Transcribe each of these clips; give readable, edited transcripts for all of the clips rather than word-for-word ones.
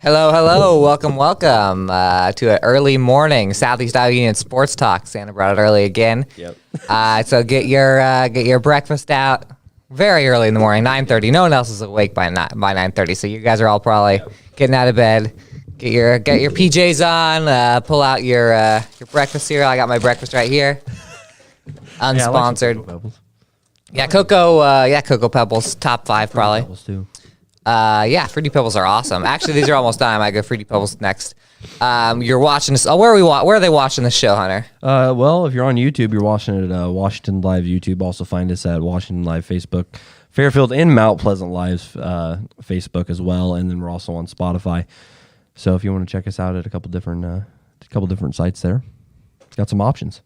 Hello, hello. Welcome to an early morning Southeast Iowa Union Sports Talk. Santa brought it early again. Yep. So get your breakfast out very early in the morning, 9:30. No one else is awake by 9:30, so you guys are all probably getting out of bed. Get your PJs on. Pull out your breakfast cereal. I got my breakfast right here. Unsponsored. Cocoa Pebbles, top 5 probably. Pebbles too. Fruity Pebbles are awesome. Actually, these are almost done. I might go Fruity Pebbles next. You're watching this. Where are they watching the show, Hunter? Well, if you're on YouTube, you're watching it at Washington Live YouTube. Also find us at Washington Live Facebook, Fairfield and Mount Pleasant Live's Facebook as well, and then we're also on Spotify. So if you want to check us out at a couple different sites there, it's got some options.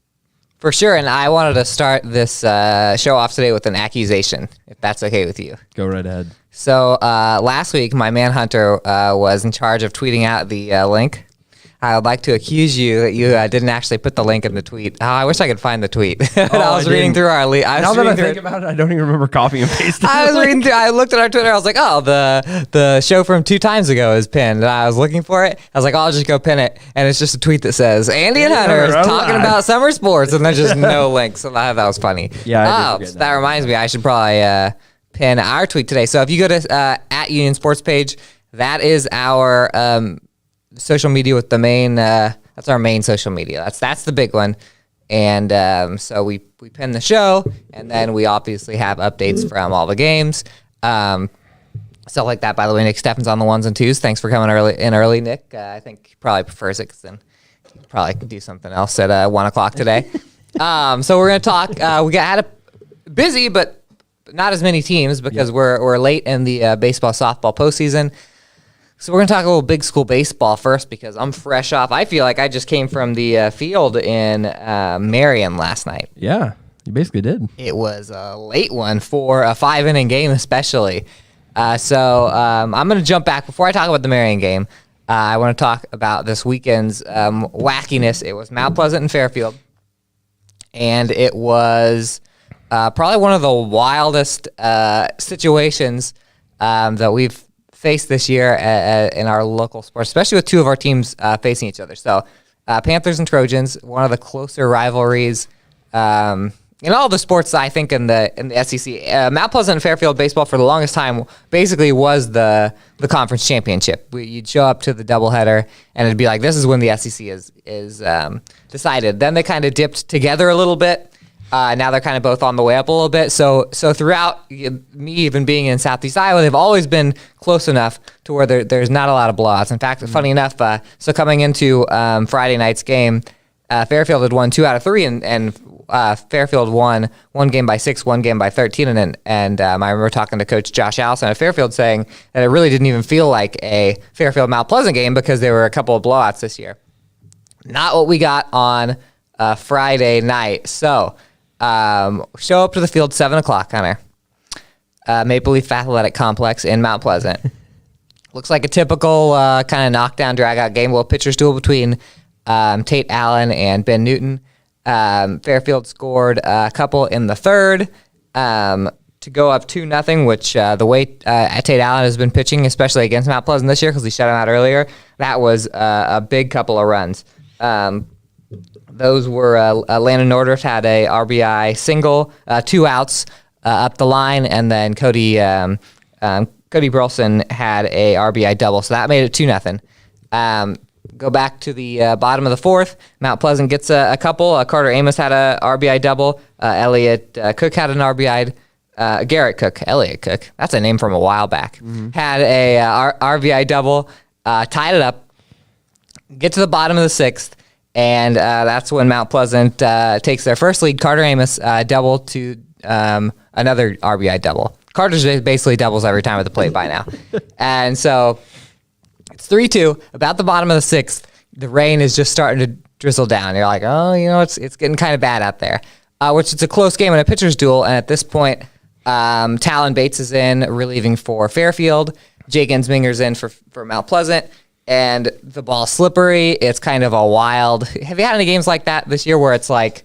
For sure, and I wanted to start this show off today with an accusation, if that's okay with you. Go right ahead. So last week, my man Hunter was in charge of tweeting out the link. I would like to accuse you that you didn't actually put the link in the tweet. Oh, I wish I could find the tweet. I was reading through our lead. Now that I think about it, I don't even remember copying and pasting. I looked at our Twitter. I was like, oh, the show from 2 times ago is pinned. And I was looking for it. I was like, oh, I'll just go pin it. And it's just a tweet that says, Andy and Hunter is talking about summer sports. And there's just no link. So that was funny. Yeah, that reminds me. I should probably pin our tweet today. So if you go to at Union Sports page, that is our social media with the main. That's our main social media. That's the big one. And so we pin the show, and then we obviously have updates from all the games, stuff like that. By the way, Nick Steffen's on the 1s and 2s. Thanks for coming early, Nick. I think he probably prefers it because then he probably could do something else at 1 o'clock today. So we're gonna talk. We had a busy, but not as many teams because we're late in the baseball softball postseason. So we're going to talk a little big school baseball first because I'm fresh off. I feel like I just came from the field in Marion last night. Yeah, you basically did. It was a late one for a 5-inning game especially. So I'm going to jump back. Before I talk about the Marion game, I want to talk about this weekend's wackiness. It was Mount Pleasant and Fairfield, and it was probably one of the wildest situations that we've faced this year in our local sports, especially with 2 of our teams facing each other. So Panthers and Trojans, one of the closer rivalries in all the sports, I think, in the SEC. Mount Pleasant and Fairfield baseball for the longest time basically was the conference championship. You'd show up to the doubleheader, and it'd be like, this is when the SEC is decided. Then they kind of dipped together a little bit. Now they're kind of both on the way up a little bit. So throughout me even being in Southeast Iowa, they've always been close enough to where there's not a lot of blowouts. In fact, funny enough, so coming into Friday night's game, Fairfield had won 2 out of 3, and Fairfield won 1 game by 6, 1 game by 13. And I remember talking to Coach Josh Allison at Fairfield saying that it really didn't even feel like a Fairfield-Mount Pleasant game because there were a couple of blowouts this year. Not what we got on Friday night. So show up to the field 7 o'clock, Hunter. Maple Leaf Athletic Complex in Mount Pleasant. Looks like a typical kind of knockdown, drag-out game. Well, pitcher's duel between Tate Allen and Ben Newton. Fairfield scored a couple in the 3rd to go up 2-0, which the way Tate Allen has been pitching, especially against Mount Pleasant this year because he shut him out earlier, that was a big couple of runs. Those were Landon Nordorf had a RBI single, 2 outs up the line, and then Cody Burleson had a RBI double, so that made it 2-0. Go back to the bottom of the 4th. Mount Pleasant gets a couple. Carter Amos had a RBI double. Elliot Cook had an RBI. Garrett Cook, Elliot Cook, that's a name from a while back. Had a RBI double, tied it up. Get to the bottom of the 6th. And that's when Mount Pleasant takes their first lead. Carter Amos double to another RBI double. Carter's basically doubles every time at the plate by now. And so it's 3-2. About the bottom of the 6th, the rain is just starting to drizzle down. You're like, oh, it's getting kind of bad out there. Which it's a close game in a pitcher's duel. And at this point, Talon Bates is in, relieving for Fairfield. Jake Ensminger's in for Mount Pleasant. And the ball's slippery. It's kind of a wild. Have you had any games like that this year where it's like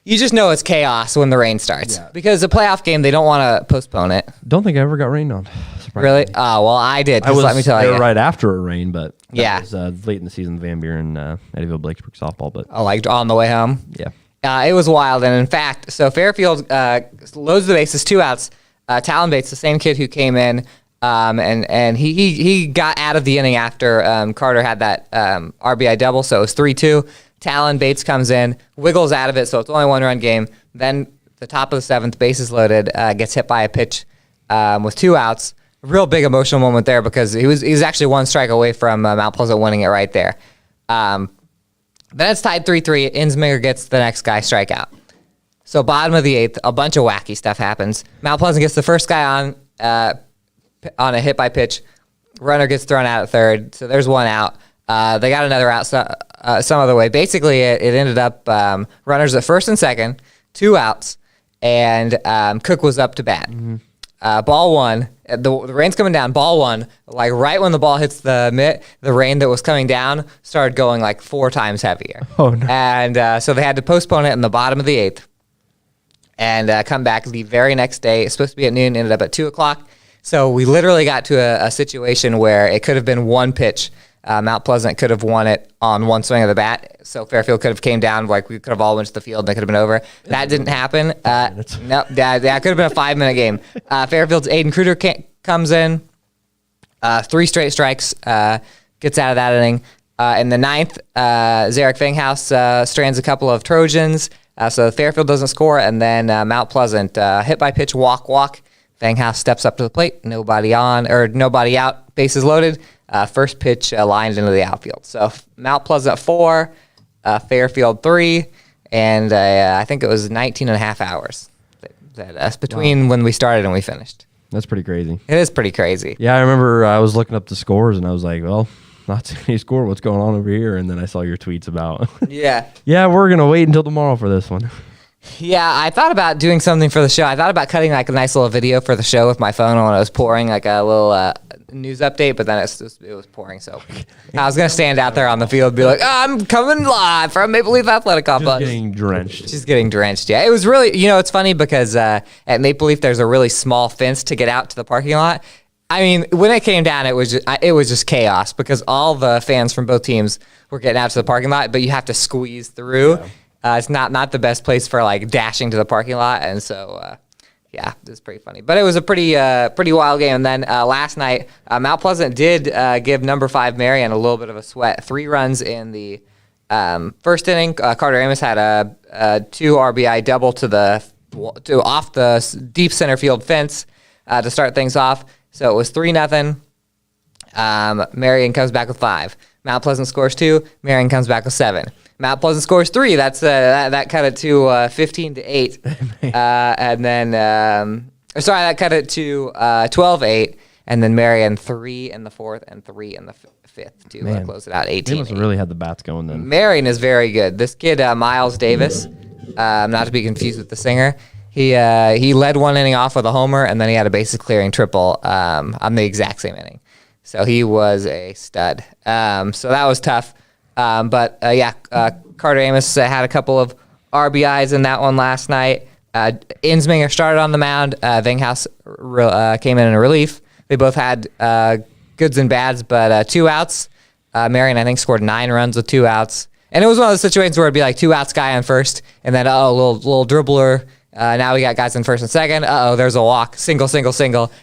You just know it's chaos when the rain starts because the playoff game, they don't want to postpone it. Don't think I ever got rained on. Really? Oh, well, I did. I was let me tell there you. right after it rained, but Yeah. that was late in the season, Van Buren, Eddyville, Blakesburg softball. But Oh, like on the way home? yeah, It was wild. And in fact, so Fairfield loads the bases, 2 outs. Talon Bates, the same kid who came in, and he got out of the inning after Carter had that RBI double, so it was 3-2. Talon Bates comes in, wiggles out of it, so it's only 1-run game. Then the top of the 7th, bases loaded, gets hit by a pitch with 2 outs. Real big emotional moment there because he was actually 1 strike away from Mount Pleasant winning it right there. Then it's tied 3-3. Insminger gets the next guy strikeout. So bottom of the 8th, a bunch of wacky stuff happens. Mount Pleasant gets the first guy on a hit by pitch. Runner gets thrown out at third, so there's 1 out. They got another out some other way. Basically, it ended up runners at first and second, 2 outs, and Cook was up to bat. Ball 1, the rain's coming down. Ball 1, like right when the ball hits the mitt, the rain that was coming down started going like 4 times heavier. Oh, no. And so they had to postpone it in the bottom of the 8th and come back the very next day. It's supposed to be at noon, ended up at 2 o'clock. So we literally got to a situation where it could have been 1 pitch. Mount Pleasant could have won it on 1 swing of the bat. So Fairfield could have came down, like we could have all went to the field and it could have been over. That didn't happen. No, that could have been a 5-minute game. Fairfield's Aiden Kruger comes in, 3 straight strikes, gets out of that inning. In the 9th, Zarek Fanghaus strands a couple of Trojans. So Fairfield doesn't score, and then Mount Pleasant hit by pitch, walk. Fanghaus steps up to the plate, nobody out, bases loaded. First pitch lined into the outfield. So Mount Pleasant 4, Fairfield 3, and I think it was 19 and a half hours between when we started and we finished. that's pretty crazy. It is pretty crazy. Yeah, I remember I was looking up the scores and I was like, well, not too many score. What's going on over here? And then I saw your tweets about, Yeah. yeah, we're going to wait until tomorrow for this one. Yeah, I thought about doing something for the show. I thought about cutting like a nice little video for the show with my phone when I was pouring like a little news update, but then it was pouring, so I was gonna stand out there on the field and be like, I'm coming live from Maple Leaf Athletic Complex. Just getting drenched. Just getting drenched. Yeah, it was really, it's funny because at Maple Leaf there's a really small fence to get out to the parking lot. I mean, when it came down, it was just chaos because all the fans from both teams were getting out to the parking lot, but you have to squeeze through. Yeah. It's not the best place for like dashing to the parking lot, and so yeah, it's pretty funny. But it was a pretty wild game. And then last night, Mount Pleasant did give number 5 Marion a little bit of a sweat. 3 runs in the first inning. Carter Amos had a 2 RBI double to off the deep center field fence to start things off. So it was 3-0. Marion comes back with 5. Mount Pleasant scores 2. Marion comes back with 7. Mount Pleasant scores 3. That's that cut it to 15-8, and then that cut it to 12-8, and then Marion 3 in the 4th and 3 in the 5th to close it out 18. They must have really had the bats going then. Marion is very good. This kid Miles Davis, not to be confused with the singer. He led 1 inning off with a homer, and then he had a bases clearing triple on the exact same inning. So he was a stud. So that was tough. Carter Amos had a couple of RBIs in that one last night. Insminger started on the mound. Vinghaus came in relief. They both had goods and bads, but 2 outs. Marion, I think, scored 9 runs with 2 outs. And it was one of those situations where it'd be like 2 outs guy on first, and then, little dribbler. Now we got guys in first and second. There's a walk. Single,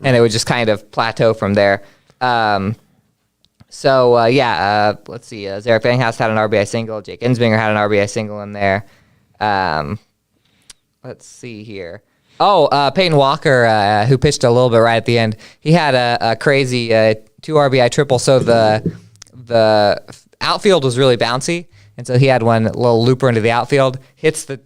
and it would just kind of plateau from there. Let's see. Zarek Fanghaus had an RBI single. Jake Insminger had an RBI single in there. Let's see here. Peyton Walker, who pitched a little bit right at the end, he had a crazy 2 RBI triple. So the outfield was really bouncy, and so he had one little looper into the outfield, hits the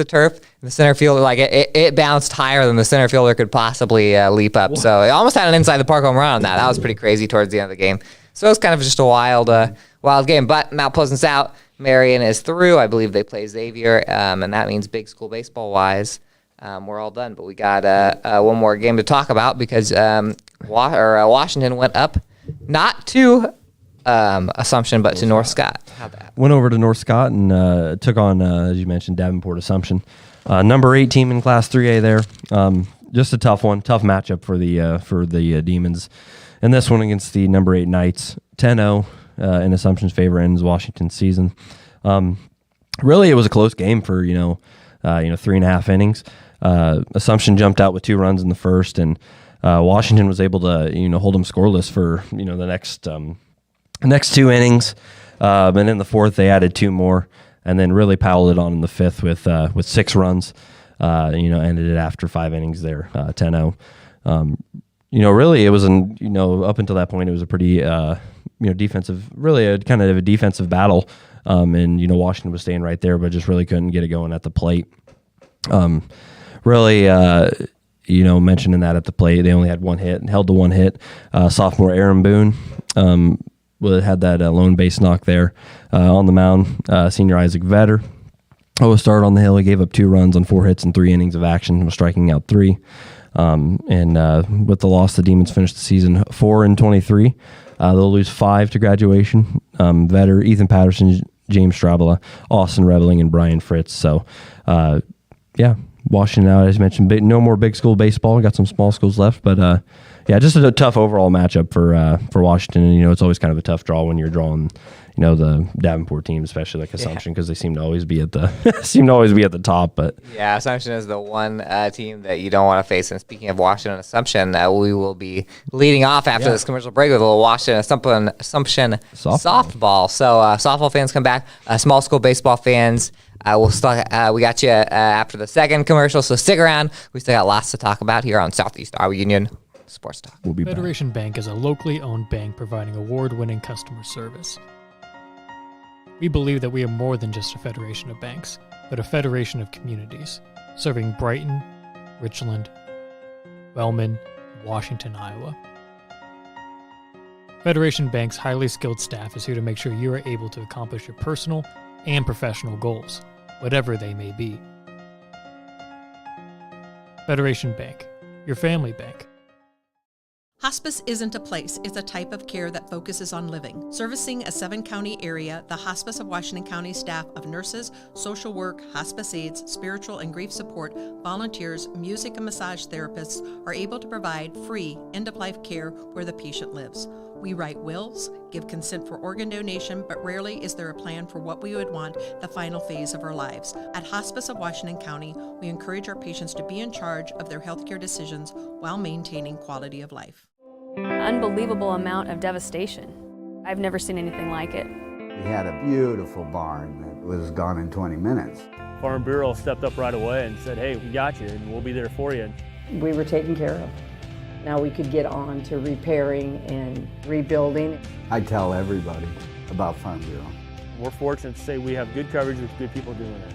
turf. The center fielder, like it bounced higher than the center fielder could possibly leap up. Whoa. So it almost had an inside the park home run on that. That was pretty crazy towards the end of the game. So it was kind of just a wild game. But Mount Pleasant's out. Marion is through. I believe they play Xavier, and that means big school baseball wise, we're all done. But we got one more game to talk about because Washington went up, not to Assumption, but to North Scott. How'd that happen? Went over to North Scott and took on, as you mentioned, Davenport Assumption. Number 8 team in Class 3A there. Just a tough one, tough matchup for the Demons. And this one against the number 8 Knights, 10-0 in Assumption's favor ends Washington's season. Really, it was a close game for 3.5 innings. Assumption jumped out with 2 runs in the first, and Washington was able to hold them scoreless for the next 2 innings. And in the fourth, they added 2 more, and then really piled it on in the fifth with 6 runs. Ended it after 5 innings there, 10-0. Really, it was up until that point, it was a pretty defensive, really a kind of a defensive battle. And Washington was staying right there, but just really couldn't get it going at the plate. Mentioning that at the plate, they only had 1 hit and held to 1 hit. Sophomore Aaron Boone had that lone base knock there on the mound. Senior Isaac Vetter started on the hill. He gave up 2 runs on 4 hits and 3 innings of action, was striking out 3. And with the loss, the Demons finished the season 4-23. They'll lose 5 to graduation. Vetter, Ethan Patterson, James Strabala, Austin Reveling, and Brian Fritz. So, Washington out, as mentioned, no more big school baseball. Got some small schools left, but just a tough overall matchup for Washington. And it's always kind of a tough draw when you're drawing, the Davenport team, especially like Assumption, because they seem to always be at the top. But yeah, Assumption is the one team that you don't want to face. And speaking of Washington and Assumption, we will be leading off after this commercial break with a little Washington Assumption softball. So softball fans come back. Small school baseball fans. We got you after the second commercial, so stick around. We still got lots to talk about here on Southeast Iowa Union Sports Talk. We'll be Federation back. Bank is a locally owned bank providing award-winning customer service. We believe that we are more than just a federation of banks, but a federation of communities, serving Brighton, Richland, Wellman, and Washington, Iowa. Federation Bank's highly skilled staff is here to make sure you are able to accomplish your personal and professional goals, whatever they may be. Federation Bank, your family bank. Hospice isn't a place, it's a type of care that focuses on living. Servicing a 7-county area, the Hospice of Washington County staff of nurses, social work, hospice aides, spiritual and grief support, volunteers, music and massage therapists are able to provide free end-of-life care where the patient lives. We write wills, give consent for organ donation, but rarely is there a plan for what we would want the final phase of our lives. At Hospice of Washington County, we encourage our patients to be in charge of their healthcare decisions while maintaining quality of life. Unbelievable amount of devastation. I've never seen anything like it. We had a beautiful barn that was gone in 20 minutes. Farm Bureau stepped up right away and said, hey, we got you and we'll be there for you. We were taken care of. Now we could get on to repairing and rebuilding. I tell everybody about Farm Bureau. We're fortunate to say we have good coverage with good people doing it.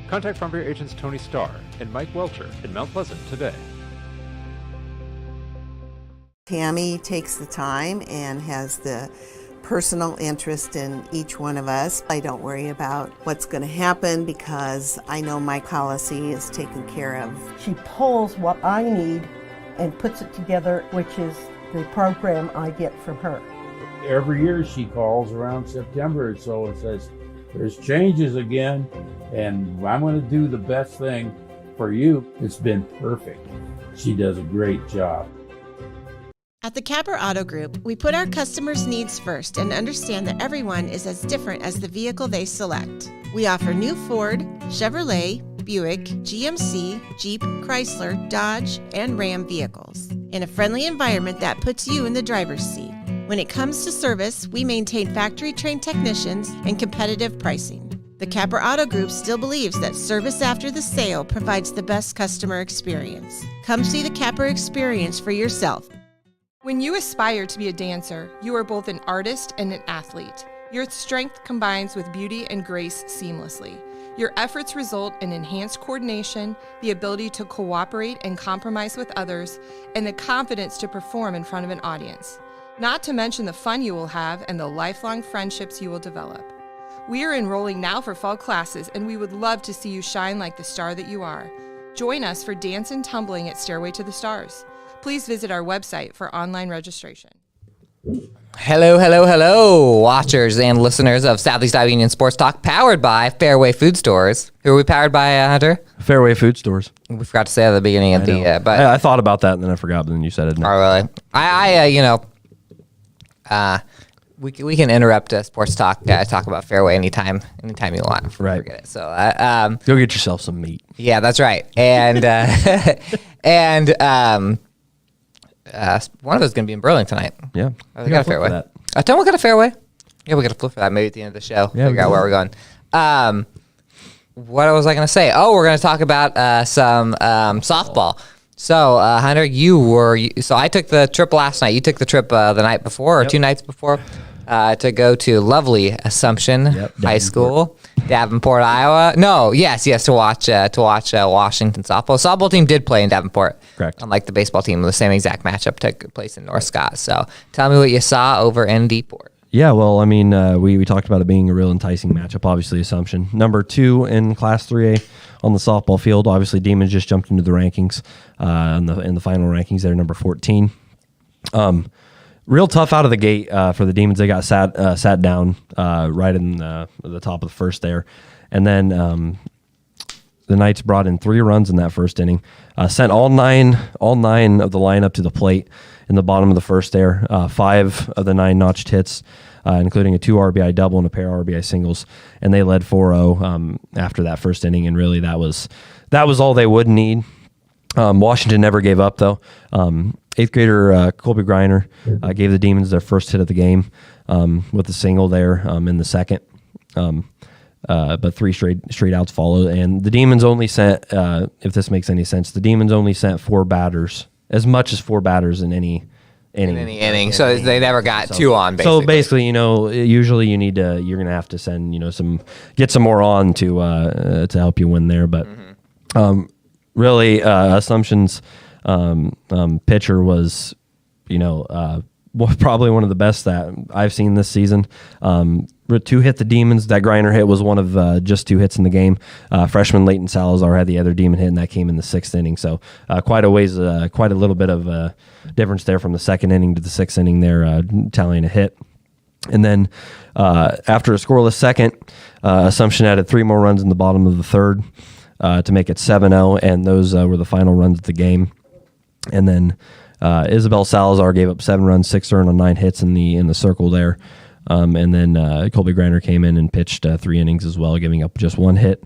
Contact Farm Bureau agents Tony Starr and Mike Welcher in Mount Pleasant today. Tammy takes the time and has the personal interest in each one of us. I don't worry about what's going to happen because I know my policy is taken care of. She pulls what I need and puts it together, which is the program I get from her. Every year she calls around September or so and says, there's changes again, and I'm going to do the best thing for you. It's been perfect. She does a great job. At the Capper Auto Group, we put our customers' needs first and understand that everyone is as different as the vehicle they select. We offer new Ford, Chevrolet, Buick, GMC, Jeep, Chrysler, Dodge, and Ram vehicles in a friendly environment that puts you in the driver's seat. When it comes to service, we maintain factory-trained technicians and competitive pricing. The Capper Auto Group still believes that service after the sale provides the best customer experience. Come see the Capper experience for yourself. When you aspire to be a dancer, you are both an artist and an athlete. Your strength combines with beauty and grace seamlessly. Your efforts result in enhanced coordination, the ability to cooperate and compromise with others, and the confidence to perform in front of an audience. Not to mention the fun you will have and the lifelong friendships you will develop. We are enrolling now for fall classes, and we would love to see you shine like the star that you are. Join us for Dance and Tumbling at Stairway to the Stars. Please visit our website for online registration. Hello, watchers and listeners of Southeast Iowa Union Sports Talk, powered by Fairway Food Stores. Who are we powered by, Hunter? Fairway Food Stores. We forgot to say at the beginning of but I thought about that and then I forgot, but then you said it. Oh, really? We can interrupt sports talk, talk about Fairway anytime you want. Right. Forget it. So, go get yourself some meat. Yeah, that's right. And one of us is going to be in Burlington tonight. Yeah. We got a Fairway. Tell me we got a Fairway. Yeah, we got a flip for that maybe at the end of the show. Yeah, figure out where we're going. What was I going to say? Oh, we're going to talk about some softball. So, Hunter, so I took the trip last night. You took the trip the night before or 2 nights before to go to lovely Assumption High School, Davenport, Iowa. To watch Washington softball. Softball team did play in Davenport. Correct. Unlike the baseball team, the same exact matchup took place in North Scott. So, tell me what you saw over in Deeport. Yeah, well, I mean, we talked about it being a real enticing matchup. Obviously, Assumption number 2 in Class 3A on the softball field. Obviously, Demons just jumped into the rankings in the final rankings. They're number 14. Real tough out of the gate for the Demons. They got sat down right in the top of the first there, and then the Knights brought in 3 runs in that first inning. Sent all nine of the lineup to the plate in the bottom of the first there. 5 of the 9 notched hits, including a 2 RBI double and a pair of RBI singles, and they led 4-0 after that first inning. And really, that was all they would need. Washington never gave up though. 8th grader Colby Greiner gave the Demons their first hit of the game with a single there in the second. But 3 straight outs followed, and the Demons only sent, if this makes any sense, the Demons only sent 4 batters, as much as 4 batters in any inning. So they never got 2 on. So basically, usually you're gonna have to send, get some more on to help you win there. But really, Assumption's pitcher was, probably one of the best that I've seen this season. 2 hit the Demons. That Greiner hit was one of just 2 hits in the game. Freshman Leighton Salazar had the other Demon hit, and that came in the 6th inning. So quite a little bit of difference there from the 2nd inning to the 6th inning there, tallying a hit. And then after a scoreless second, Assumption added 3 more runs in the bottom of the 3rd to make it 7-0, and those were the final runs of the game. And then Isabel Salazar gave up 7 runs, 6 earned on 9 hits in the circle there. And then Colby Greiner came in and pitched 3 innings as well, giving up just 1 hit.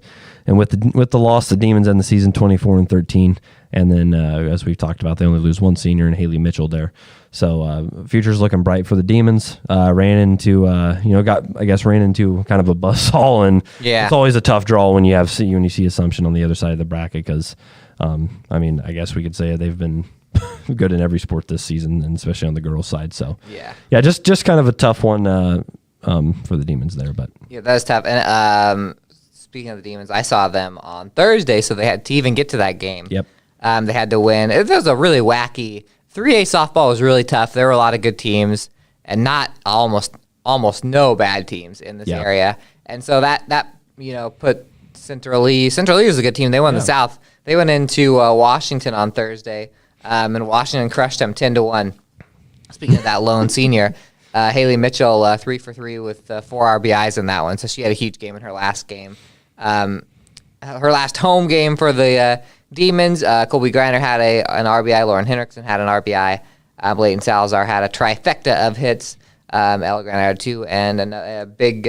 And with the loss, the Demons end the season 24-13. And then, as we've talked about, they only lose 1 senior and Haley Mitchell there. So future's looking bright for the Demons. Ran into kind of a buzzsaw, and it's always a tough draw when you see Assumption on the other side of the bracket because, I guess we could say they've been good in every sport this season, and especially on the girls' side. So just kind of a tough one for the Demons there. But yeah, that's tough. And speaking of the Demons, I saw them on Thursday, so they had to even get to that game. Yep. They had to win. It was a really wacky 3A softball was really tough. There were a lot of good teams, and not almost no bad teams in this area. And so that put Central Lee. Central Lee was a good team. They won the South. They went into Washington on Thursday. And Washington crushed them 10-1. Speaking of that lone senior, Haley Mitchell 3 for 3 with 4 RBIs in that one. So she had a huge game in her last game. Her last home game for the Demons, Colby Greiner had an RBI. Lauren Hendrickson had an RBI. Leighton Salazar had a trifecta of hits. Ella Greiner had 2, and a big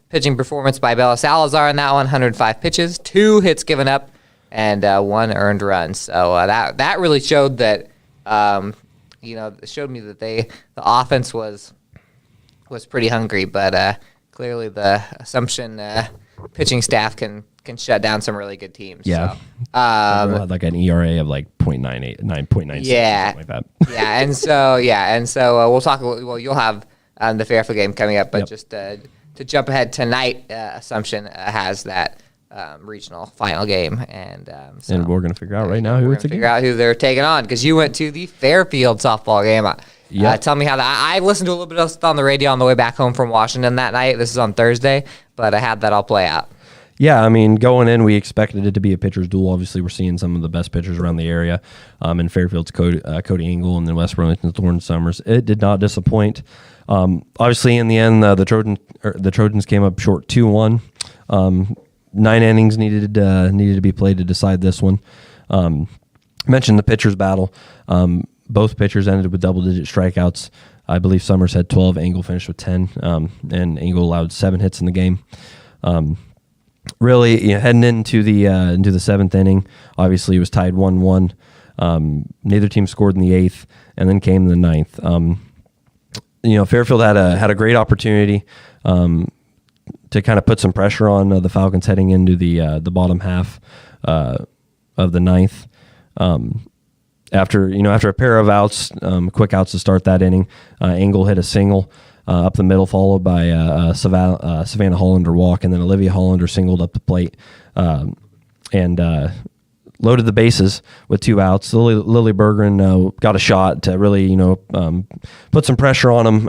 pitching performance by Bella Salazar in that one. 105 pitches, 2 hits given up, and 1 earned run. So that really showed that, showed me that the offense was pretty hungry, but clearly the Assumption pitching staff can shut down some really good teams. Yeah. So, had like an ERA of like 0.98, 9.96, something like that. and so we'll talk. Well, you'll have the Fairfield game coming up, but just to jump ahead tonight, Assumption has that regional final game, and we're going to figure out right now who they're taking on, because you went to the Fairfield softball game. Tell me how that. I listened to a little bit of stuff on the radio on the way back home from Washington that night. This is on Thursday, but I had that all play out. Yeah, I mean, going in, we expected it to be a pitcher's duel. Obviously, we're seeing some of the best pitchers around the area. In Fairfield's Cody Engel, and then West Burlington's Lauren Summers. It did not disappoint. Obviously, in the end, the Trojans came up short 2-1. 9 innings needed to be played to decide this one. Mentioned the pitchers battle. Both pitchers ended with double-digit strikeouts. I believe Summers had 12. Engel finished with 10, and Engel allowed 7 hits in the game. Really, heading into the 7th inning, obviously it was tied 1-1. Neither team scored in the 8th, and then came the 9th. Fairfield had a great opportunity to kind of put some pressure on the Falcons heading into the bottom half of the 9th. After a pair of outs, quick outs to start that inning, Engel hit a single up the middle, followed by Savannah Hollander walk, and then Olivia Hollander singled up the plate and loaded the bases with 2 outs. Lily Berggren got a shot to really put some pressure on him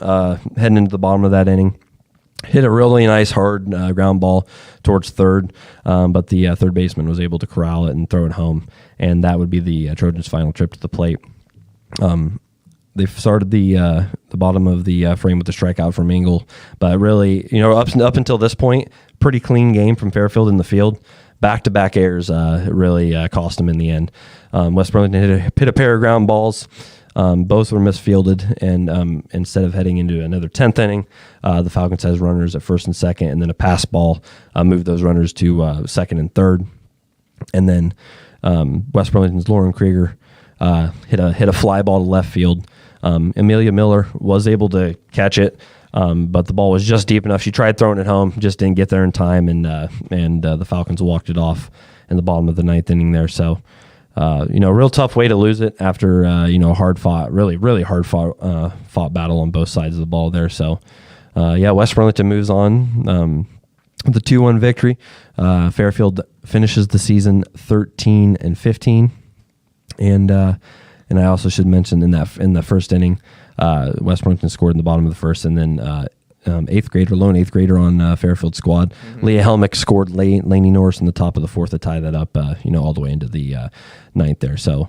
heading into the bottom of that inning. Hit a really nice hard ground ball towards third, but the third baseman was able to corral it and throw it home, and that would be the Trojans' final trip to the plate. They started the bottom of the frame with the strikeout from Engel, but really, up until this point, pretty clean game from Fairfield in the field. Back-to-back errors really cost them in the end. West Burlington hit a pair of ground balls. Both were misfielded, and instead of heading into another 10th inning, the Falcons has runners at first and second, and then a pass ball moved those runners to second and third. And then West Burlington's Lauren Krieger hit a fly ball to left field. Amelia Miller was able to catch it, but the ball was just deep enough. She tried throwing it home, just didn't get there in time, and the Falcons walked it off in the bottom of the 9th inning there. So, a real tough way to lose it after really hard fought battle on both sides of the ball there. So, West Burlington moves on with a 2-1 victory. Fairfield finishes the season 13-15, and I also should mention in the first inning, West Burlington scored in the bottom of the first, and then lone 8th grader on Fairfield squad, Leah Helmick scored late. Lainey Norris in the top of the 4th to tie that up, all the way into the 9th there. So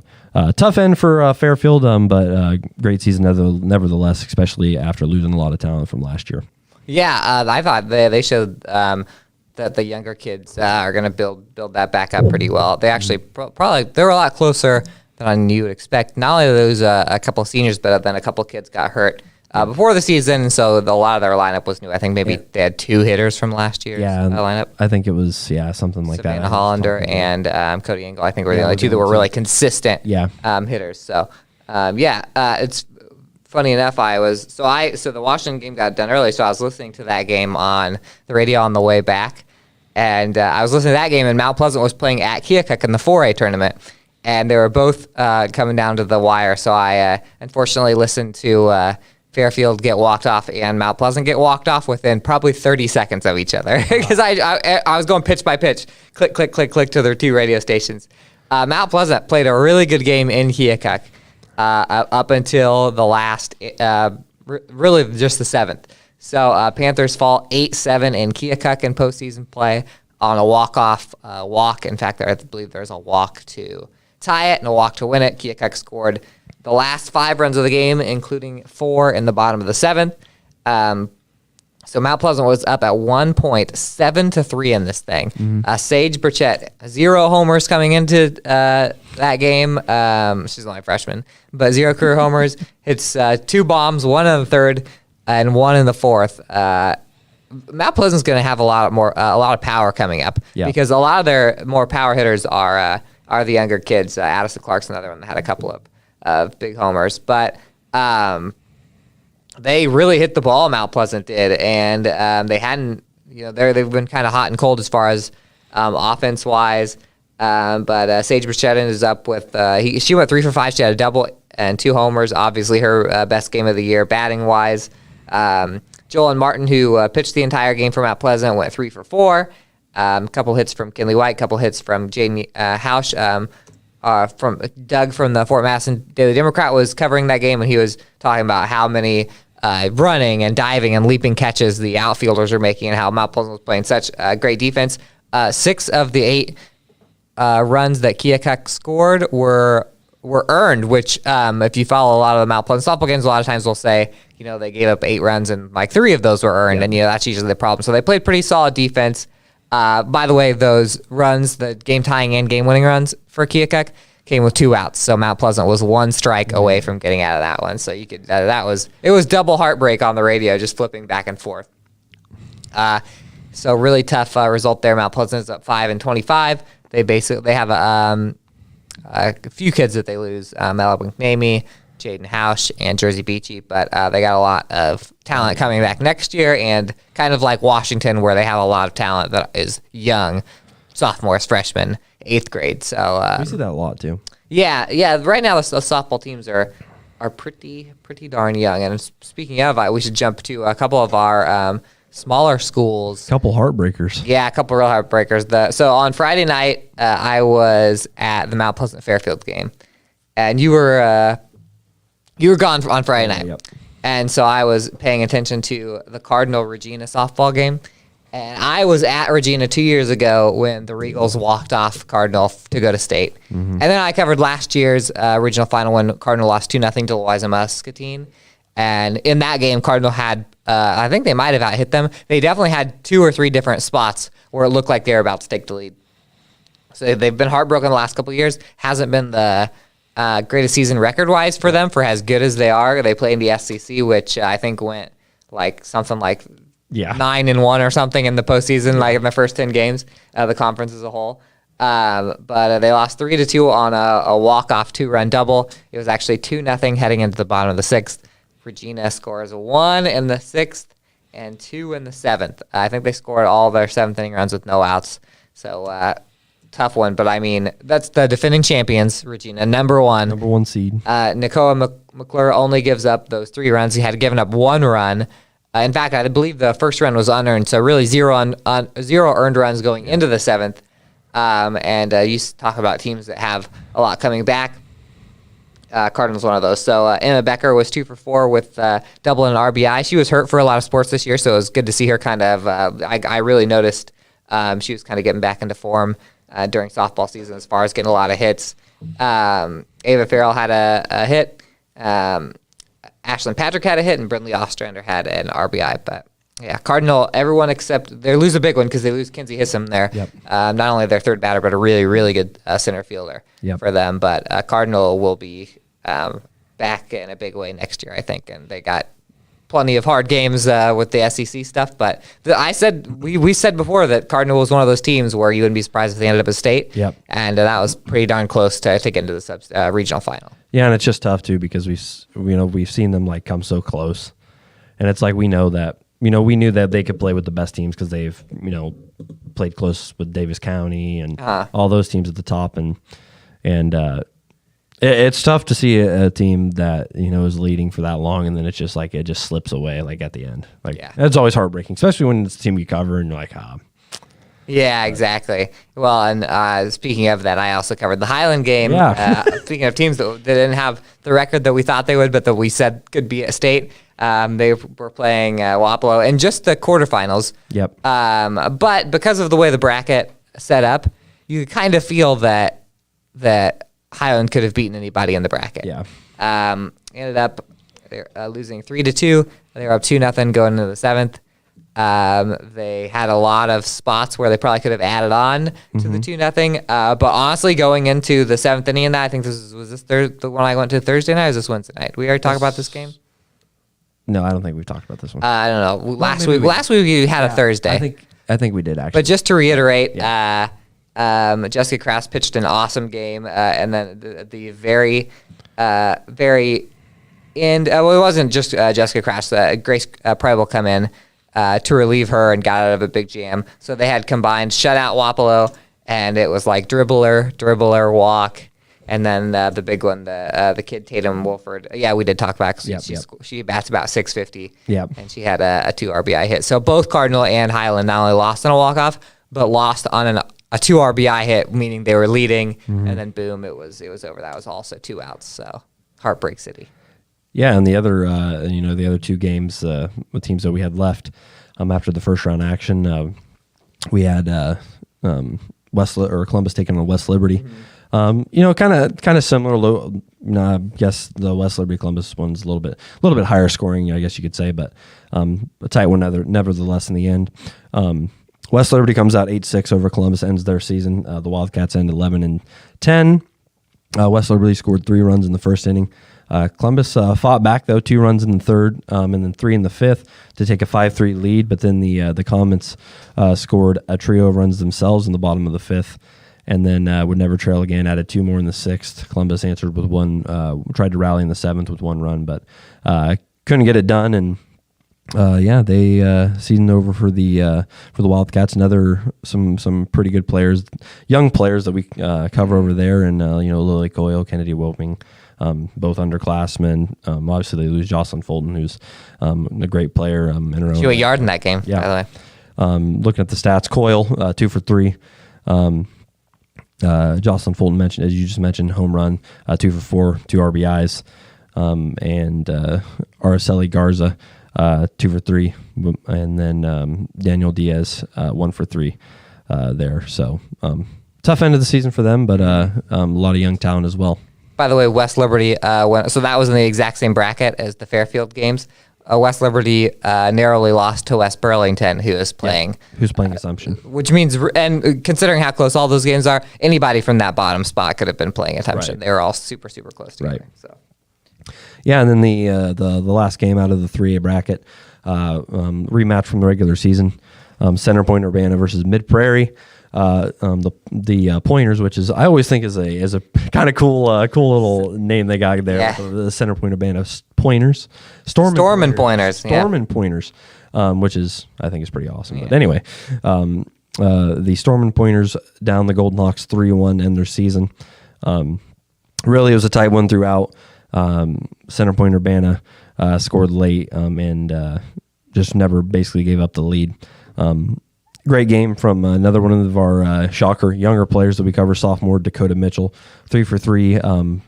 tough end for Fairfield, but great season nevertheless, especially after losing a lot of talent from last year. Yeah, I thought they showed that the younger kids are going to build that back up pretty well. They actually they were a lot closer than you would expect. Not only those a couple of seniors, but then a couple of kids got hurt before the season, so a lot of their lineup was new. I think maybe they had 2 hitters from last year's lineup. I think it was something like Savannah that. Hollander and Cody Engel, I think, were the only 2 that were really consistent hitters. So it's funny enough. So the Washington game got done early, so I was listening to that game on the radio on the way back, and I was listening to that game, and Mount Pleasant was playing at Keokuk in the 4A tournament. And they were both coming down to the wire, so I unfortunately listened to Fairfield get walked off and Mount Pleasant get walked off within probably 30 seconds of each other because I was going pitch by pitch, click, click, click, click to their 2 radio stations. Mount Pleasant played a really good game in Keokuk up until the last, really just the 7th. So Panthers fall 8-7 in Keokuk in postseason play on a walk-off walk. In fact, I believe there's a walk to tie it and a walk to win it. Keokuk scored the last 5 runs of the game, including 4 in the bottom of the 7th. So Mount Pleasant was up at 1 point, 7-3 in this thing. Mm-hmm. Sage Burchett, 0 homers coming into that game. She's only a freshman, but 0 career homers. Hits 2 bombs, 1 in the 3rd and 1 in the 4th. Mount Pleasant's going to have a lot of power coming up because a lot of their more power hitters are the younger kids. Addison Clark's another one that had a couple of big homers, but they really hit the ball. Mount Pleasant did, and they hadn't. They've been kind of hot and cold as far as offense wise. But Sage Burchett is up with. She went 3 for 5. She had a double and 2 homers. Obviously, her best game of the year batting wise. Joellen Martin, who pitched the entire game for Mount Pleasant, went 3 for 4. A couple hits from Kinley White, couple hits from Jaden Hausch. From Doug from the Fort Madison Daily Democrat was covering that game, and he was talking about how many running and diving and leaping catches the outfielders are making and how Mount Pleasant was playing such great defense. 6 of the 8 runs that Keokuk scored were earned, which if you follow a lot of the Mount Pleasant softball games, a lot of times they'll say, they gave up 8 runs and like 3 of those were earned, and that's usually the problem. So they played pretty solid defense. By the way, those runs, the game tying and game winning runs for Keokuk, came with 2 outs. So Mount Pleasant was 1 strike away from getting out of that one. So you could it was double heartbreak on the radio, just flipping back and forth. So really tough result there. Mount Pleasant is up 5-25. They have a few kids that they lose, Ella McNamee, Jaden Hausch, and Jersey Beachy, but they got a lot of talent coming back next year, and kind of like Washington, where they have a lot of talent that is young, sophomores, freshmen, 8th grade. So we see that a lot too. Yeah. Right now, the softball teams are pretty darn young. And speaking of, we should jump to a couple of our smaller schools. Couple heartbreakers. Yeah, a couple real heartbreakers. So on Friday night, I was at the Mount Pleasant Fairfield game, and you were gone on Friday night. Yep. And so I was paying attention to the Cardinal Regina softball game. And I was at Regina 2 years ago when the Regals walked off Cardinal to go to state. Mm-hmm. And then I covered last year's regional final when Cardinal lost 2-0 to Louisa Muscatine. And in that game, Cardinal had, I think they might have out-hit them. They definitely had 2 or 3 different spots where it looked like they were about to take the lead. So they've been heartbroken the last couple of years. Hasn't been the greatest season record-wise for them, for as good as they are. They play in the SCC, which I think went something like 9-1 or something in the postseason, like in the first 10 games, the conference as a whole. But they lost 3-2 on a walk-off 2-run double. It was actually 2-0 heading into the bottom of the 6th. Regina scores 1 in the 6th and 2 in the 7th. I think they scored all their 7th inning runs with no outs. So tough one, but I mean, that's the defending champions, Regina, number 1. Number 1 seed. Nicoa McClure only gives up those 3 runs. He had given up 1 run. In fact, I believe the first run was unearned, so really 0 earned runs going into the 7th. And you talk about teams that have a lot coming back. Cardinals one of those. So Emma Becker was 2 for 4 with double and an RBI. She was hurt for a lot of sports this year, so it was good to see her kind of. I really noticed she was kind of getting back into form during softball season as far as getting a lot of hits. Ava Farrell had a hit. Ashlyn Patrick had a hit, and Brindley Ostrander had an RBI. But yeah, Cardinal, everyone except they lose a big one because they lose Kinsey Hissam there. Yep. Not only their 3rd batter, but a really, really good center fielder for them. But Cardinal will be back in a big way next year, I think. And they got plenty of hard games with the SEC stuff. But we said before that Cardinal was one of those teams where you wouldn't be surprised if they ended up as state. Yep. And that was pretty darn close to get into the regional final. Yeah, and it's just tough too because we've seen them come so close, and it's we know that we knew that they could play with the best teams because they've played close with Davis County and all those teams at the top, and it's tough to see a team that is leading for that long and then it's just it just slips away at the end. It's always heartbreaking, especially when it's a team you cover and you're Yeah, exactly. Well, and speaking of that, I also covered the Highland game. Yeah. Speaking of teams that didn't have the record that we thought they would, but that we said could be at state, they were playing Wapello in just the quarterfinals. Yep. But because of the way the bracket set up, you kind of feel that Highland could have beaten anybody in the bracket. Yeah. Ended up losing 3-2. They were up 2-0 going into the 7th. They had a lot of spots where they probably could have added on to the 2-0. But honestly, going into the 7th inning, I think was this the one I went to Thursday night, or was this Wednesday night? We already talked about this game? No, I don't think we've talked about this one. I don't know. Last week you had a Thursday. I think we did actually. But just to reiterate, Jessica Kraus pitched an awesome game, and then the very end. It wasn't just Jessica Kraus. Grace Pryble will come in to relieve her and got out of a big jam. So they had combined shutout Wapello, and it was dribbler, walk, and then the big one, the kid Tatum Wolford. Yeah, we did talk about. She bats about 650. Yep. And she had a 2 RBI hit. So both Cardinal and Highland not only lost on a walk off, but lost on a 2 RBI hit, meaning they were leading, and then boom, it was over. That was also 2 outs. So heartbreak city. Yeah, and the other the other 2 games with teams that we had left after the first round action, we had Columbus taking on West Liberty. Kind of similar. I guess the West Liberty Columbus one's a little bit higher scoring, I guess you could say, but a tight one nevertheless in the end. West Liberty comes out 8-6 over Columbus, ends their season. The Wildcats end 11-10. West Liberty scored 3 runs in the first inning. Columbus fought back, though, 2 runs in the third and then 3 in the fifth to take a 5-3 lead, but then the Comets scored a trio of runs themselves in the bottom of the fifth, and then would never trail again, added 2 more in the sixth. Columbus answered with one, tried to rally in the seventh with 1 run, but couldn't get it done, and they season over for the Wildcats. Some pretty good players, young players that we cover over there, and Lily Coyle, Kennedy Woping, both underclassmen. Obviously, they lose Jocelyn Fulton, who's a great player in her own. She went yard in that game. Yeah. By the way. Looking at the stats, Coyle 2 for 3. Jocelyn Fulton mentioned, as you just mentioned, home run, 2 for 4, 2 RBIs, and Araceli Garza. 2 for 3, and then Daniel Diaz 1 for 3 there. So tough end of the season for them, but a lot of young talent as well. By the way, West Liberty so that was in the exact same bracket as the Fairfield games. West Liberty narrowly lost to West Burlington, who's playing Assumption, which means, and considering how close all those games are, anybody from that bottom spot could have been playing Assumption. Right. They were all super close together. Right. So. Yeah, and then the last game out of the 3A bracket, rematch from the regular season, Center Point Urbana versus Mid Prairie. The Pointers, which is, I always think is a kind of cool little name they got there. Yeah. The Center Point Urbana Pointers, Storm and Pointers, which is, I think, is pretty awesome. Yeah. But anyway, the Storm and Pointers down the Golden Hawks 3-1 end their season. Really, it was a tight one throughout. Center Point Urbana scored late and just never basically gave up the lead. Great game from another one of our younger players that we cover, sophomore Dakota Mitchell, 3 for 3. 1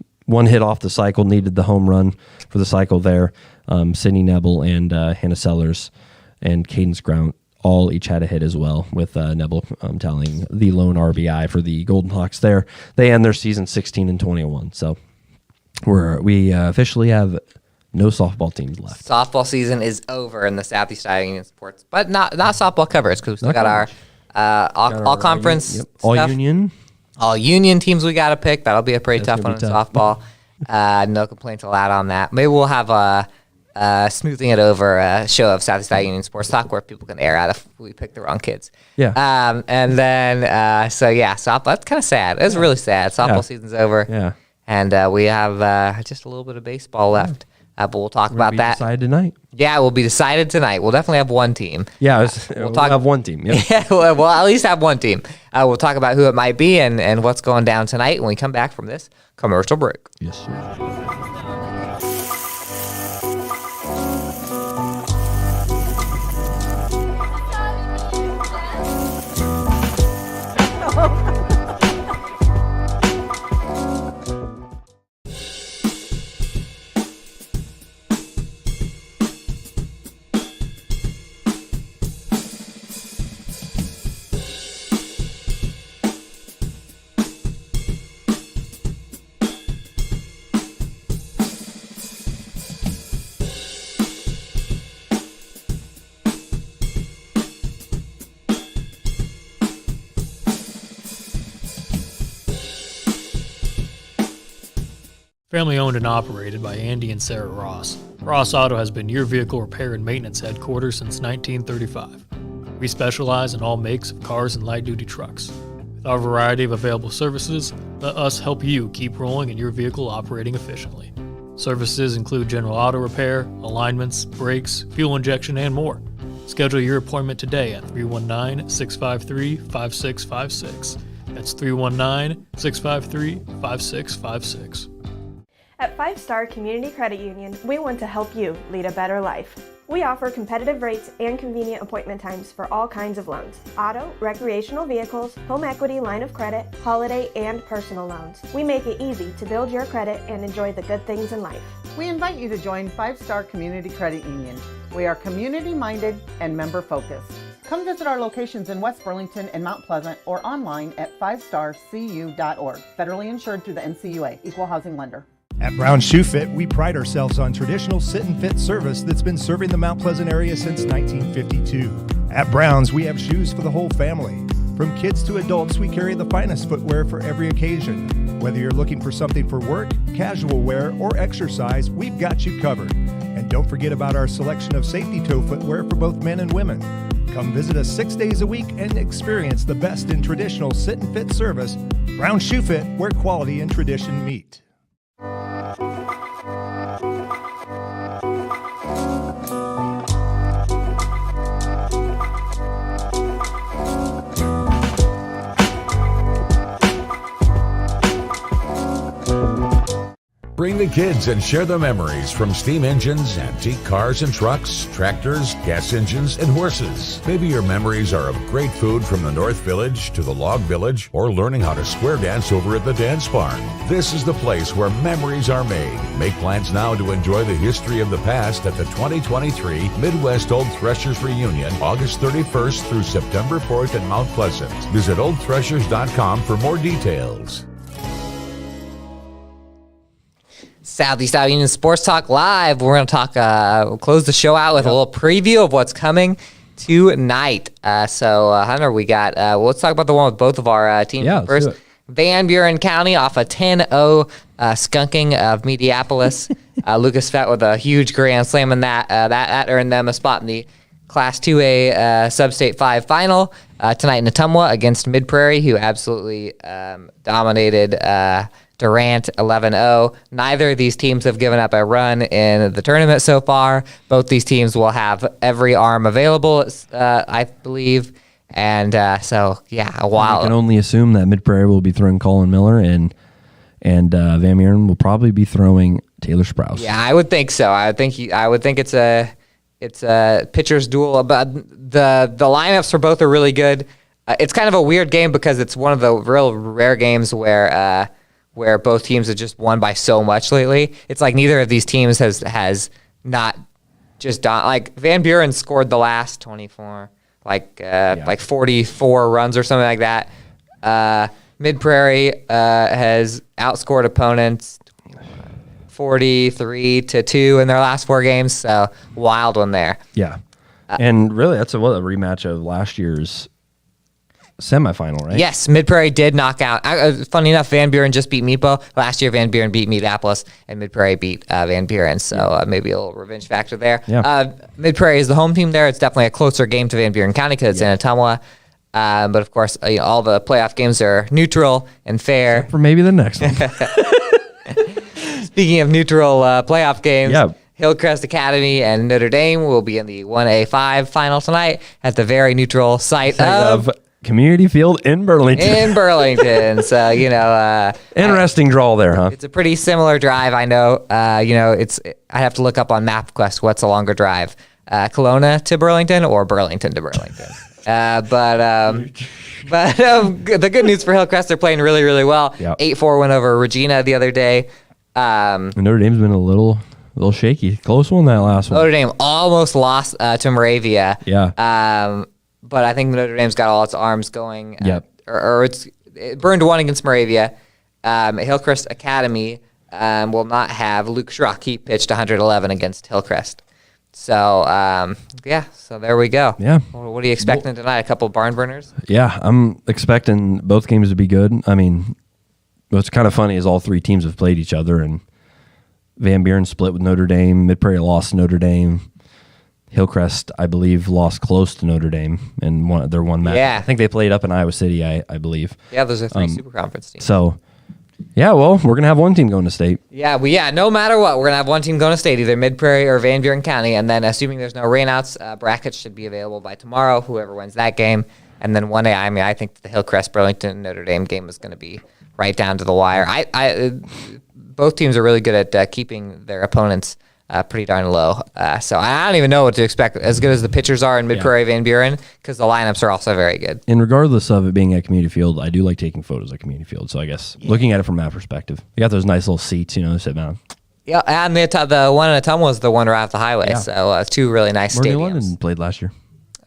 hit off the cycle, needed the home run for the cycle there. Sydney Nebel and Hannah Sellers and Cadence Grant all each had a hit as well, with Nebel tallying the lone RBI for the Golden Hawks there. They end their season 16-21. So we officially have no softball teams left. Softball season is over in the Southeast Iowa Union Sports, but not softball covers, because we still got our all conference, all union, all union teams we got to pick. That'll be a pretty tough one in softball. No complaints allowed on that. Maybe we'll have a smoothing it over show of Southeast Iowa Union Sports Talk where people can air out if we pick the wrong kids. Yeah. And then softball. That's kind of sad. It's really sad. Softball season's over. Yeah. And we have just a little bit of baseball left. But we'll talk about that. Decided tonight. Yeah, we'll be decided tonight. We'll definitely have one team. Yeah, we'll have one team. Yep. Yeah, we'll at least have one team. We'll talk about who it might be and what's going down tonight when we come back from this commercial break. Yes, sir. Family owned and operated by Andy and Sarah Ross, Ross Auto has been your vehicle repair and maintenance headquarters since 1935. We specialize in all makes of cars and light-duty trucks. With our variety of available services, let us help you keep rolling and your vehicle operating efficiently. Services include general auto repair, alignments, brakes, fuel injection, and more. Schedule your appointment today at 319-653-5656. That's 319-653-5656. At 5 Star Community Credit Union, we want to help you lead a better life. We offer competitive rates and convenient appointment times for all kinds of loans: auto, recreational vehicles, home equity line of credit, holiday, and personal loans. We make it easy to build your credit and enjoy the good things in life. We invite you to join 5 Star Community Credit Union. We are community-minded and member-focused. Come visit our locations in West Burlington and Mount Pleasant or online at 5starcu.org. Federally insured through the NCUA, Equal Housing Lender. At Brown Shoe Fit, we pride ourselves on traditional sit and fit service that's been serving the Mount Pleasant area since 1952. At Brown's, we have shoes for the whole family. From kids to adults, we carry the finest footwear for every occasion. Whether you're looking for something for work, casual wear, or exercise, we've got you covered. And don't forget about our selection of safety toe footwear for both men and women. Come visit us 6 days a week and experience the best in traditional sit and fit service. Brown Shoe Fit, where quality and tradition meet. Bring the kids and share the memories from steam engines, antique cars and trucks, tractors, gas engines, and horses. Maybe your memories are of great food from the North Village to the Log Village, or learning how to square dance over at the Dance Barn. This is the place where memories are made. Make plans now to enjoy the history of the past at the 2023 Midwest Old Threshers Reunion, August 31st through September 4th in Mount Pleasant. Visit oldthreshers.com for more details. Southeast Iowa Union Sports Talk Live. We're going to talk, we'll close the show out with a little preview of what's coming tonight. Hunter, we got, let's talk about the one with both of our teams first. Van Buren County off a 10-0 skunking of Mediapolis. Lucas Fett with a huge grand slam in that. That earned them a spot in the Class 2A Sub-State 5 final tonight in Ottumwa against Mid-Prairie, who absolutely dominated Durant 11-0. Neither of these teams have given up a run in the tournament so far. Both these teams will have every arm available, I believe. And a while. I can only assume that Mid-Prairie will be throwing Colin Miller, and Van Buren will probably be throwing Taylor Sprouse. Yeah, I would think so. I would think it's a pitcher's duel. But the lineups for both are really good. It's kind of a weird game because it's one of the real rare games where both teams have just won by so much lately. It's like neither of these teams has not just done, like Van Buren scored the last 24, like 44 runs or something like that. Mid-Prairie has outscored opponents 43-2 in their last 4 games. So wild one there. Yeah, and really that's a rematch of last year's semifinal, right? Yes, Mid-Prairie did knock out. Funny enough, Van Buren just beat Meepo. Last year, Van Buren beat Mediapolis, and Mid-Prairie beat Van Buren. So maybe a little revenge factor there. Yeah. Mid-Prairie is the home team there. It's definitely a closer game to Van Buren County because it's in Ottumwa. But of course, all the playoff games are neutral and fair. Except for maybe the next one. Speaking of neutral playoff games, Hillcrest Academy and Notre Dame will be in the 1A5 final tonight at the very neutral site of Community Field in Burlington. So, interesting draw there, huh? It's a pretty similar drive. I know, I have to look up on MapQuest what's a longer drive, Kelowna to Burlington or Burlington to Burlington. The good news for Hillcrest, they're playing really, really well. 8-4 win over Regina the other day. Notre Dame's been a little shaky. Close one that last one. Notre Dame almost lost to Moravia. Yeah. But I think Notre Dame's got all its arms going. It burned one against Moravia. Hillcrest Academy will not have Luke Schrock. He pitched 111 against Hillcrest. So, so there we go. Yeah. What are you expecting tonight? A couple of barn burners? Yeah, I'm expecting both games to be good. I mean, what's kind of funny is all 3 teams have played each other, and Van Buren split with Notre Dame. Mid-Prairie lost to Notre Dame. Hillcrest, I believe, lost close to Notre Dame in their one match. Yeah. I think they played up in Iowa City, I believe. Yeah, those are 3 super conference teams. So, we're going to have one team going to state. No matter what, we're going to have one team going to state, either Mid-Prairie or Van Buren County. And then, assuming there's no rainouts, brackets should be available by tomorrow, whoever wins that game. And then 1A, I think the Hillcrest, Burlington, Notre Dame game is going to be right down to the wire. Both teams are really good at keeping their opponents pretty darn low. So I don't even know what to expect, as good as the pitchers are in Mid-Prairie, Van Buren, because the lineups are also very good. And regardless of it being at Community Field, I do like taking photos at Community Field. So I guess looking at it from that perspective, you got those nice little seats, to sit down. Yeah, and the one in Ottumwa was the one right off the highway. So 2 really nice Where stadiums. London played last year.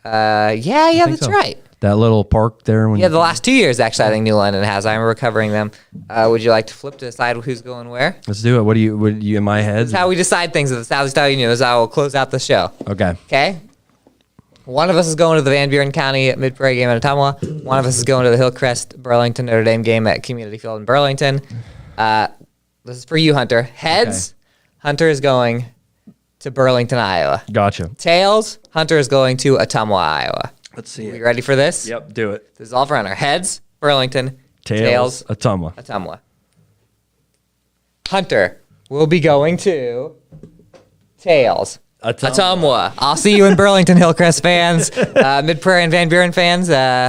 Yeah, that's right. That little park there. Yeah, the last 2 years, actually, I think New London has. I remember covering them. Would you like to flip to decide who's going where? Let's do it. What do you in my head? This is how we decide things at the Southeast Iowa Union. This is how we'll close out the show. Okay. Okay? One of us is going to the Van Buren County Mid-Prairie game at Ottumwa. One of us is going to the Hillcrest Burlington Notre Dame game at Community Field in Burlington. This is for you, Hunter. Heads, Hunter is going to Burlington, Iowa. Gotcha. Tails, Hunter is going to Ottumwa, Iowa. Let's see. You ready for this? Yep, do it. This is all for Hunter. Heads, Burlington. Tails, Ottumwa. Ottumwa. Hunter will be going to Tails. Ottumwa. I'll see you in Burlington, Hillcrest fans, Mid-Prairie and Van Buren fans.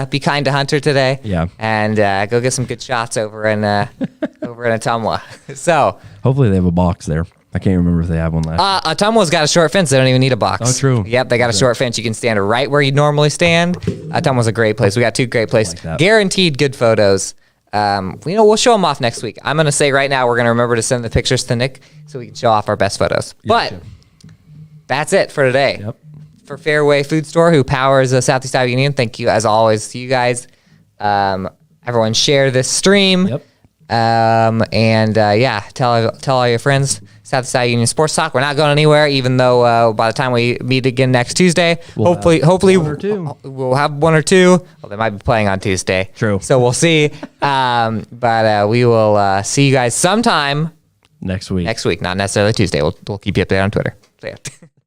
Be kind to Hunter today. Yeah. And go get some good shots over in Ottumwa. So hopefully they have a box there. I can't remember if they have one last. Ottumwa's got a short fence. They don't even need a box. Oh, true. Yep, they got a short fence. You can stand right where you normally stand. Ottumwa's a great place. We got 2 great places. Like Guaranteed good photos. We'll show them off next week. I'm going to say right now we're going to remember to send the pictures to Nick so we can show off our best photos. But that's it for today. Yep. For Fairway Food Store, who powers the Southeast Iowa Union, thank you as always to you guys. Everyone share this stream. Yep. Tell all your friends. Southeast Iowa Union Sports Talk. We're not going anywhere, even though by the time we meet again next Tuesday, hopefully one or two. We'll have 1 or 2. Well, they might be playing on Tuesday. True. So we'll see. But we will see you guys sometime next week. Next week, not necessarily Tuesday. We'll keep you updated on Twitter. So, yeah.